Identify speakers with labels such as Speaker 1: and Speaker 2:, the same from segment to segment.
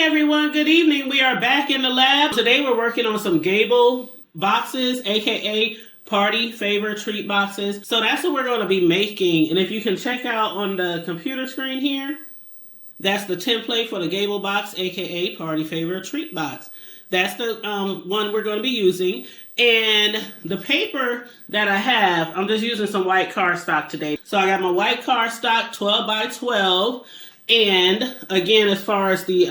Speaker 1: everyone, good evening. We are back in the lab. Today we're working on some Gable boxes, aka party favor treat boxes. So that's what we're going to be making. And if you can check out on the computer screen here, that's the template for the Gable box, aka party favor treat box. That's the one we're going to be using. And the paper that I have, I'm just using some white cardstock today. So I got my white cardstock 12 by 12. And again, as far as the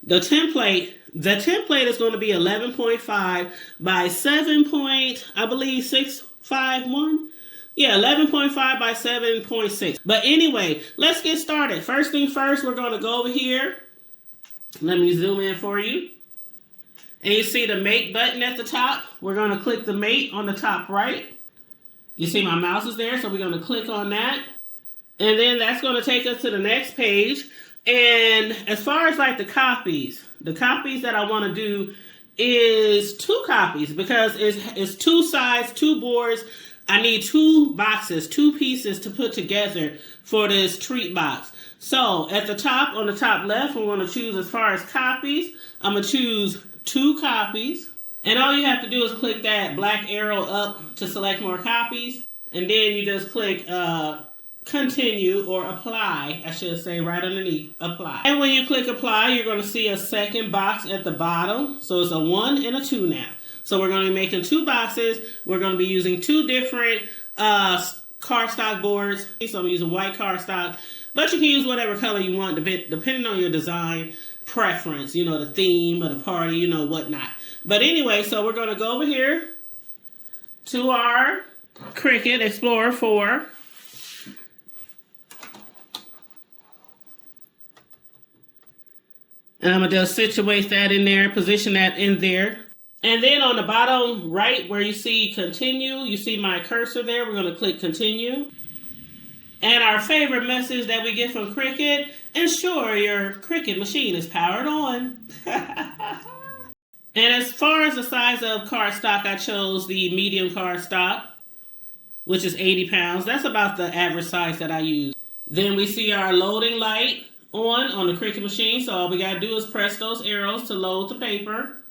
Speaker 1: template is going to be 11.5 by 651. Yeah, 11.5 by 7.6. But anyway, let's get started. First thing first, we're going to go over here. Let me zoom in for you. And you see the mate button at the top. We're going to click the mate on the top right. You see my mouse is there, so we're going to click on that. And then that's going to take us to the next page. And as far as like the copies that I want to do is 2 copies because it's 2 sides, 2 boards. I need 2 boxes, 2 pieces to put together for this treat box. So at the top, on the top left, we're going to choose as far as copies. I'm going to choose 2 copies. And all you have to do is click that black arrow up to select more copies. And then you just click continue or apply, I should say, right underneath apply. And when you click apply, you're going to see a second box at the bottom. So it's a 1 and a 2 now. So we're going to be making 2 boxes. We're going to be using 2 different cardstock boards. So I'm using white cardstock, but you can use whatever color you want depending on your design preference, you know, the theme of the party, you know, whatnot. But anyway, so we're going to go over here to our Cricut Explore 4. And I'm going to just situate that in there, position that in there. And then on the bottom right where you see continue, you see my cursor there. We're going to click continue. And our favorite message that we get from Cricut, ensure your Cricut machine is powered on. And as far as the size of cardstock, I chose the medium cardstock, which is 80 pounds. That's about the average size that I use. Then we see our loading light on the Cricut machine. So all we got to do is press those arrows to load the paper.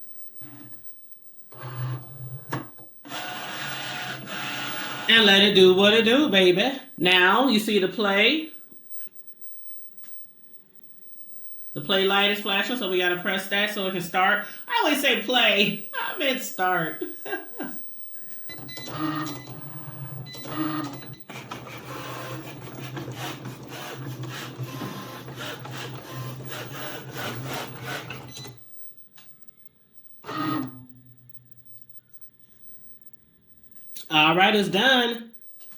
Speaker 1: And let it do what it do, baby. Now you see the play. The play light is flashing, so we got to press that so it can start. I always say play. I meant start. All right, it's done.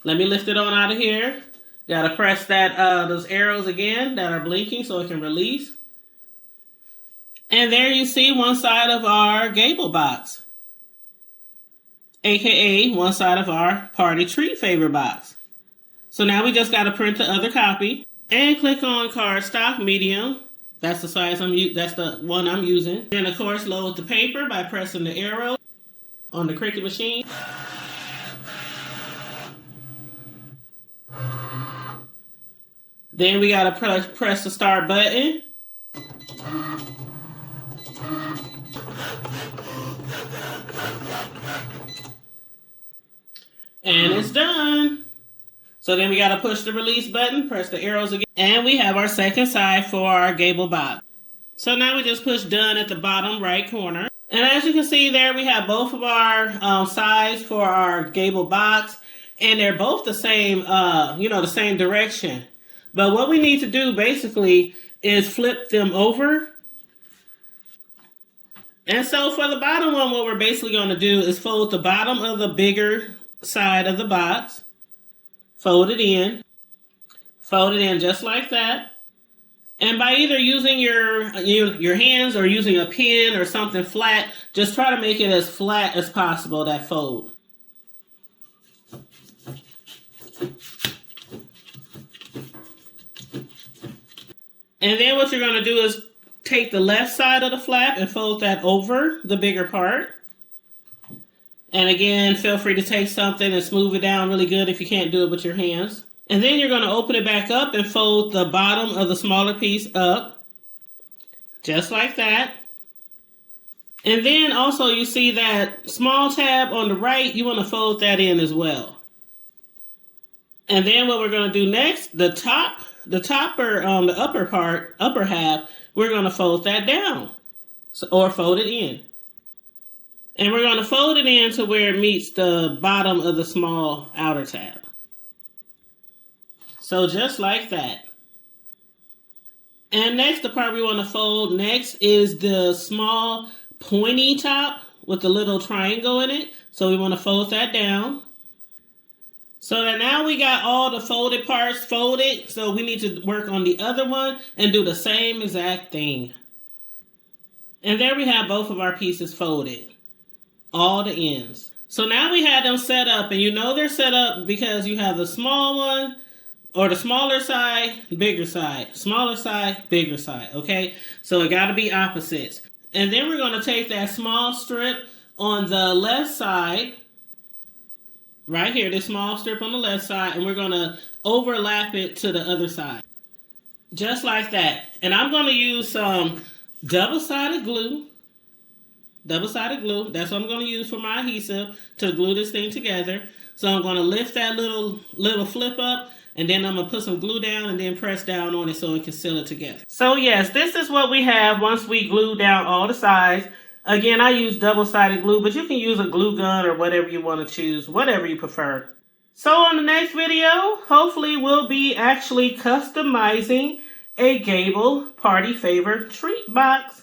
Speaker 1: Let me lift it on out of here. Gotta press that those arrows again that are blinking so it can release. And there you see one side of our Gable box, aka one side of our party treat favor box. So now we just gotta print the other copy and click on cardstock medium. That's the size that's the one I'm using. And of course, load the paper by pressing the arrow on the Cricut machine. Then we gotta press the start button. And it's done. So then we gotta push the release button, press the arrows again, and we have our second side for our Gable box. So now we just push done at the bottom right corner. And as you can see there, we have both of our sides for our Gable box, and they're both the same, the same direction. But what we need to do basically is flip them over. And so for the bottom one, what we're basically going to do is fold the bottom of the bigger side of the box. Fold it in just like that. And by either using your hands or using a pen or something flat, just try to make it as flat as possible, that fold. And then what you're going to do is take the left side of the flap and fold that over the bigger part. And again, feel free to take something and smooth it down really good if you can't do it with your hands. And then you're going to open it back up and fold the bottom of the smaller piece up just like that. And then also you see that small tab on the right, you want to fold that in as well. And then what we're going to do next, the upper half, we're going to fold that down or fold it in. And we're going to fold it in to where it meets the bottom of the small outer tab. So just like that. And next, the part we want to fold next is the small pointy top with the little triangle in it. So we want to fold that down. So that now we got all the folded parts folded. So we need to work on the other one and do the same exact thing. And there we have both of our pieces folded. All the ends. So now we have them set up, and you know they're set up because you have the small one, or the smaller side, bigger side, smaller side, bigger side, okay? So it got to be opposites. And then we're going to take that small strip on the left side, right here, this small strip on the left side, and we're going to overlap it to the other side. Just like that. And I'm going to use some double-sided glue. Double-sided glue. That's what I'm going to use for my adhesive to glue this thing together. So I'm going to lift that little flip up, and then I'm going to put some glue down and then press down on it so it can seal it together. So yes, this is what we have once we glue down all the sides. Again, I use double-sided glue, but you can use a glue gun or whatever you want to choose, whatever you prefer. So on the next video, hopefully we'll be actually customizing a Gable Party Favor treat box.